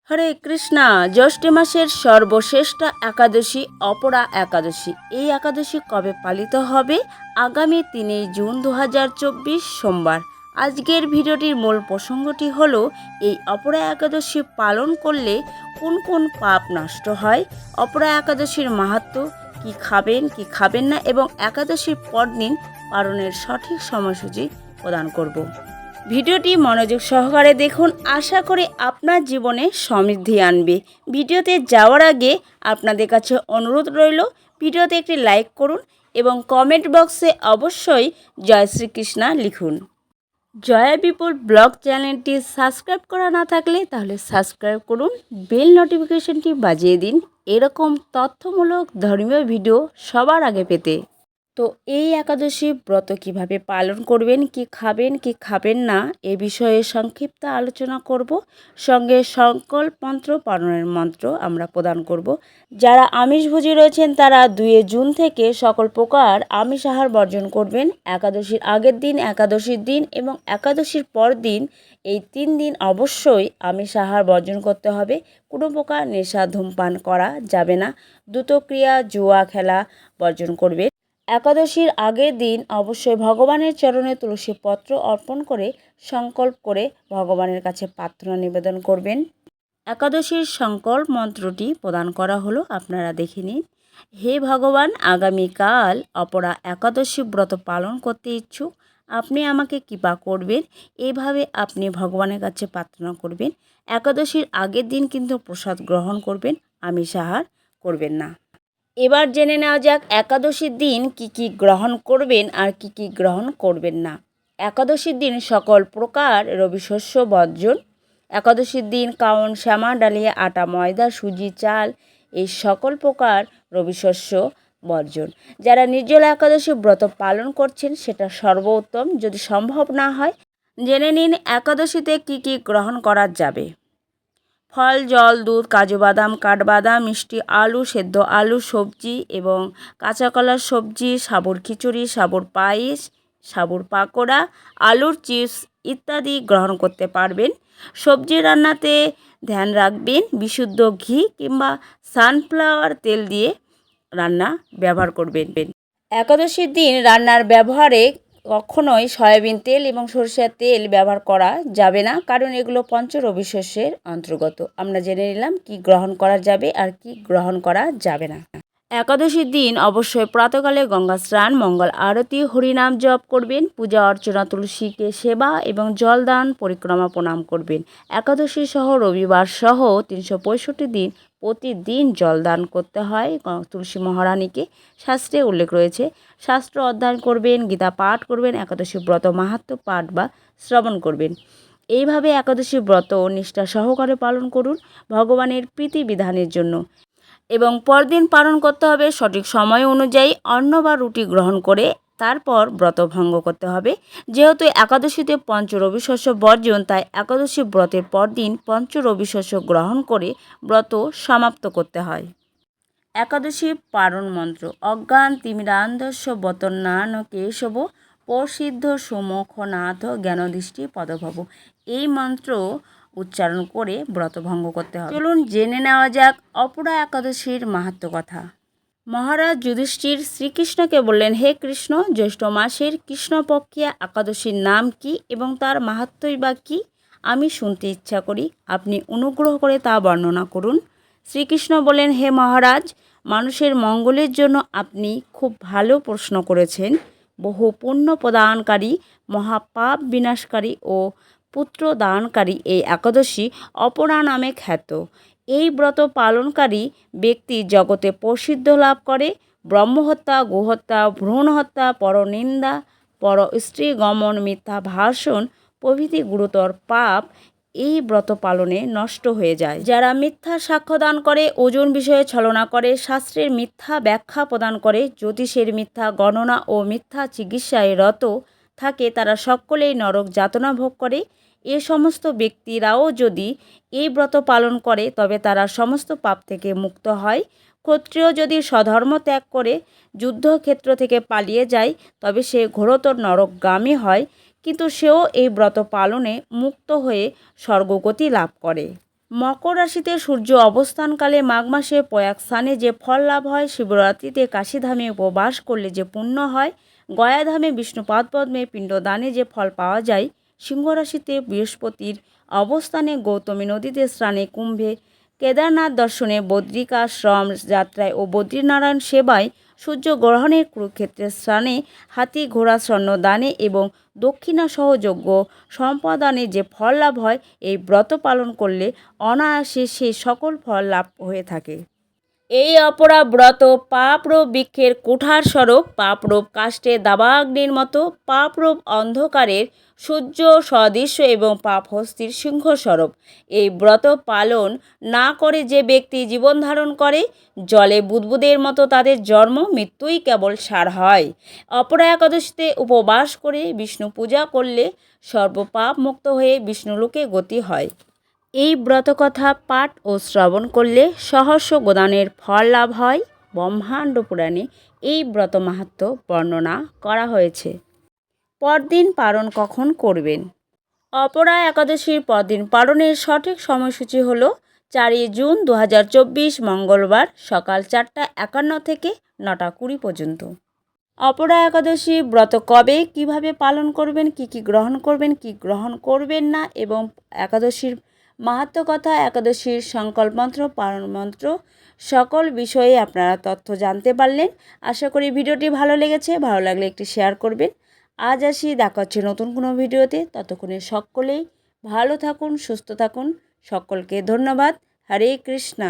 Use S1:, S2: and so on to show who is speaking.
S1: হরে কৃষ্ণা। জ্যৈষ্ঠ মাসের সর্বশ্রেষ্ঠ একাদশী অপরা একাদশী। এই একাদশী কবে পালিত হবে? আগামী 3 জুন 2024 সোমবার। আজকের ভিডিওটির মূল প্রসঙ্গটি হলো এই অপরা একাদশী পালন করলে কোন কোন পাপ নষ্ট হয়, অপরা একাদশীর মাহাত্ম্য, কি খাবেন কি খাবেন না এবং একাদশীর পরদিন পালনের সঠিক সময়সূচি প্রদান করব। ভিডিওটি মনোযোগ সহকারে দেখুন, আশা করি আপনার জীবনে সমৃদ্ধি আনবে। ভিডিওতে যাওয়ার আগে আপনাদের কাছে অনুরোধ রইল, ভিডিওতে একটি লাইক করুন এবং কমেন্ট বক্সে অবশ্যই জয় শ্রীকৃষ্ণ লিখুন। জয়া বিপুল ব্লগ চ্যানেলটি সাবস্ক্রাইব করা না থাকলে তাহলে সাবস্ক্রাইব করুন, বেল নোটিফিকেশনটি বাজিয়ে দিন এরকম তথ্যমূলক ধর্মীয় ভিডিও সবার আগে পেতে। তো এই একাদশী ব্রত কিভাবে পালন করবেন, কি খাবেন কি খাবেন না এ বিষয়ে সংক্ষিপ্ত আলোচনা করব। সঙ্গে সংকল্প মন্ত্র পালনের মন্ত্র আমরা প্রদান করব। যারা আমিষভোজী রয়েছেন তারা 2 জুন থেকে সকল প্রকার আমিষ আহার বর্জন করবেন। একাদশীর আগের দিন, একাদশীর দিন এবং একাদশীর পর দিন, এই 3 দিন অবশ্যই আমিষ আহার বর্জন করতে হবে। কোনো প্রকার নেশা ধূমপান করা যাবে না। দ্রুতক্রিয়া জুয়া খেলা বর্জন করবেন। একাদশীর আগের দিন অবশ্যই ভগবানের চরণে তুলসী পত্র অর্পণ করে সংকল্প করে ভগবানের কাছে প্রার্থনা নিবেদন করবেন। একাদশীর সংকল্প মন্ত্রটি প্রদান করা হলো, আপনারা দেখে নিন। হে ভগবান, আগামীকাল অপরা একাদশী ব্রত পালন করতে ইচ্ছুক, আপনি আমাকে কৃপা করবেন। এইভাবে আপনি ভগবানের কাছে প্রার্থনা করবেন। একাদশীর আগের দিন কিন্তু প্রসাদ গ্রহণ করবেন, আমিষ আহার করবেন না। এবার জেনে নেওয়া যাক একাদশীর দিন কি গ্রহণ করবেন আর কি গ্রহণ করবেন না। একাদশীর দিন সকল প্রকার রবি শস্য বর্জন। একাদশীর দিন কাউন, শ্যামা, ডালিয়া, আটা, ময়দা, সুজি, চাল এই সকল প্রকার রবি শস্য বর্জন। যারা নির্জলা একাদশী ব্রত পালন করছেন সেটা সর্বোত্তম। যদি সম্ভব না হয় জেনে নিন একাদশীতে কি গ্রহণ করা যাবে। ফল, জল, দুধ, কাজু বাদাম, কাঠবাদাম, মিষ্টি আলু, সেদ্ধ আলু, সবজি এবং কাঁচা কলার সবজি, সাবুর খিচুড়ি, সাবুর পায়েস, সাবুর পাকোড়া, আলুর চিপস ইত্যাদি গ্রহণ করতে পারবেন। সবজি রান্নাতে ধ্যান রাখবেন বিশুদ্ধ ঘি কিংবা সানফ্লাওয়ার তেল দিয়ে রান্না ব্যবহার করবেন। একাদশীর দিন রান্নার ব্যবহারে কখনোই সয়াবিন তেল এবং সরষের তেল ব্যবহার করা যাবে না, কারণ এগুলো পঞ্চরবি শস্যের অন্তর্গত। আমরা জেনে নিলাম কি গ্রহণ করা যাবে আর কি গ্রহণ করা যাবে না। একাদশীর দিন অবশ্যই প্রাতকালে গঙ্গা স্নান, মঙ্গল আরতি, হরিনাম জপ করবেন, পূজা অর্চনা, তুলসীকে সেবা এবং জলদান, পরিক্রমা প্রণাম করবেন। একাদশী সহ রবিবার সহ 365 দিন প্রতিদিন জলদান করতে হয় তুলসী মহারানীকে, শাস্ত্রে উল্লেখ রয়েছে। শাস্ত্র অধ্যয়ন করবেন, গীতা পাঠ করবেন, একাদশী ব্রত মাহাত্ম্য পাঠ বা শ্রবণ করবেন। এইভাবে একাদশী ব্রত নিষ্ঠা সহকারে পালন করুন ভগবানের প্রীতি বিধানের জন্য। এবং পরদিন পালন করতে হবে সঠিক সময় অনুযায়ী অন্ন বা রুটি গ্রহণ করে, তারপর ব্রত ভঙ্গ করতে হবে। যেহেতু একাদশীতে পঞ্চরবি শস্য বর্জন, তাই একাদশী ব্রতের পরদিন পঞ্চরবি শস্য গ্রহণ করে ব্রত সমাপ্ত করতে হয়। একাদশী পারণ মন্ত্র। অজ্ঞান তিমিরান্ধস্য বতন্নান কেশব প্রসিদ্ধ সুমুখনাথ জ্ঞানদৃষ্টি পদভব। এই মন্ত্র উচ্চারণ করে ব্রত ভঙ্গ করতে হবে। চলুন জেনে নেওয়া যাক অপরা একাদশীর মাহাত্ম্য কথা। মহারাজ যুধিষ্ঠির শ্রীকৃষ্ণকে বললেন, হে কৃষ্ণ, জ্যৈষ্ঠ মাসের কৃষ্ণপক্ষিয়া একাদশীর নাম কি এবং তার মাহাত্ম্যই বা কী? আমি শুনতে ইচ্ছা করি, আপনি অনুগ্রহ করে তা বর্ণনা করুন। শ্রীকৃষ্ণ বললেন, হে মহারাজ, মানুষের মঙ্গলের জন্য আপনি খুব ভালো প্রশ্ন করেছেন। বহু পুণ্য প্রদানকারী, মহাপাপ বিনাশকারী ও পুত্র দানকারী এই একাদশী অপরা নামে খ্যাত। এই ব্রত পালনকারী ব্যক্তি জগতে প্রসিদ্ধ লাভ করে। ব্রহ্মহত্যা, গোহত্যা, ভ্রূণ হত্যা, পরনিন্দা, পর স্ত্রী গমন, মিথ্যা ভাষণ প্রভৃতি গুরুতর পাপ এই ব্রত পালনে নষ্ট হয়ে যায়। যারা মিথ্যা সাক্ষ্য দান করে, ওজন বিষয়ে ছলনা করে, শাস্ত্রের মিথ্যা ব্যাখ্যা প্রদান করে, জ্যোতিষের মিথ্যা গণনা ও মিথ্যা চিকিৎসায় রত থাকে, তারা সকলেই নরক যাতনা ভোগ করে। এ সমস্ত ব্যক্তিরাও যদি এই ব্রত পালন করে তবে তারা সমস্ত পাপ থেকে মুক্ত হয়। ক্ষত্রিয় যদি স্বধর্ম ত্যাগ করে যুদ্ধক্ষেত্র থেকে পালিয়ে যায় তবে সে ঘোরতর নরকগামী হয়, কিন্তু সেও এই ব্রত পালনে মুক্ত হয়ে স্বর্গগতি লাভ করে। মকর রাশিতে সূর্য অবস্থানকালে মাঘ মাসে প্রয়াগ স্থানে যে ফল লাভ হয়, শিবরাত্রিতে কাশীধামে উপবাস করলে যে পুণ্য হয়, গয়াধামে বিষ্ণুপাদ পদ্মে পিণ্ডদানে যে ফল পাওয়া যায়, সিংহ রাশিতে বৃহস্পতির অবস্থানে গৌতমী নদীতে স্নানে, কুম্ভে কেদারনাথ দর্শনে, বদ্রিকাশ্রম যাত্রায় ও বদ্রীনারায়ণ সেবায়, সূর্যগ্রহণের কুরুক্ষেত্রের স্নানে, হাতি ঘোড়া স্বর্ণদানে এবং দক্ষিণাসহ যজ্ঞ সম্পাদনে যে ফল লাভ হয়, এই ব্রত পালন করলে অনায়াসে সে সকল ফল লাভ হয়ে থাকে। এই অপরা ব্রত পাপরূপ বৃক্ষের কুঠার স্বরূপ, পাপরূপ কাষ্ঠে দাবাগ্নির মতো, পাপরূপ অন্ধকারের সূর্য সদৃশ্য এবং পাপ হস্তির সিংহ স্বরূপ। এই ব্রত পালন না করে যে ব্যক্তি জীবন ধারণ করে, জলে বুদবুদের মতো তাদের জন্ম মৃত্যুই কেবল সার হয়। অপরা একাদশীতে উপবাস করে বিষ্ণু পূজা করলে সর্বপাপ মুক্ত হয়ে বিষ্ণুলোকে গতি হয়। এই ব্রতকথা পাঠ ও শ্রবণ করলে সহস্র গোদানের ফল লাভ হয়। ব্রহ্মাণ্ড পুরাণে এই ব্রত মাহাত্ম্য বর্ণনা করা হয়েছে। পরদিন পালন কখন করবেন? অপরা একাদশীর পরদিন পালনের সঠিক সময়সূচি হল 4 জুন 2024 মঙ্গলবার সকাল 4:51 থেকে 9:20 পর্যন্ত। অপরা একাদশী ব্রত কবে, কিভাবে পালন করবেন, কি গ্রহণ করবেন, কি গ্রহণ করবেন না এবং একাদশীর মাহাত্ম্য কথা, একাদশীর সংকল্প মন্ত্র, পালন মন্ত্র সকল বিষয়ে আপনারা তথ্য জানতে পারলেন। আশা করি ভিডিওটি ভালো লেগেছে। ভালো লাগলে একটি শেয়ার করবেন। আজ আসি, দেখা হচ্ছে নতুন কোনো ভিডিওতে। ততক্ষণে সকলেই ভালো থাকুন, সুস্থ থাকুন। সকলকে ধন্যবাদ। হরে কৃষ্ণা।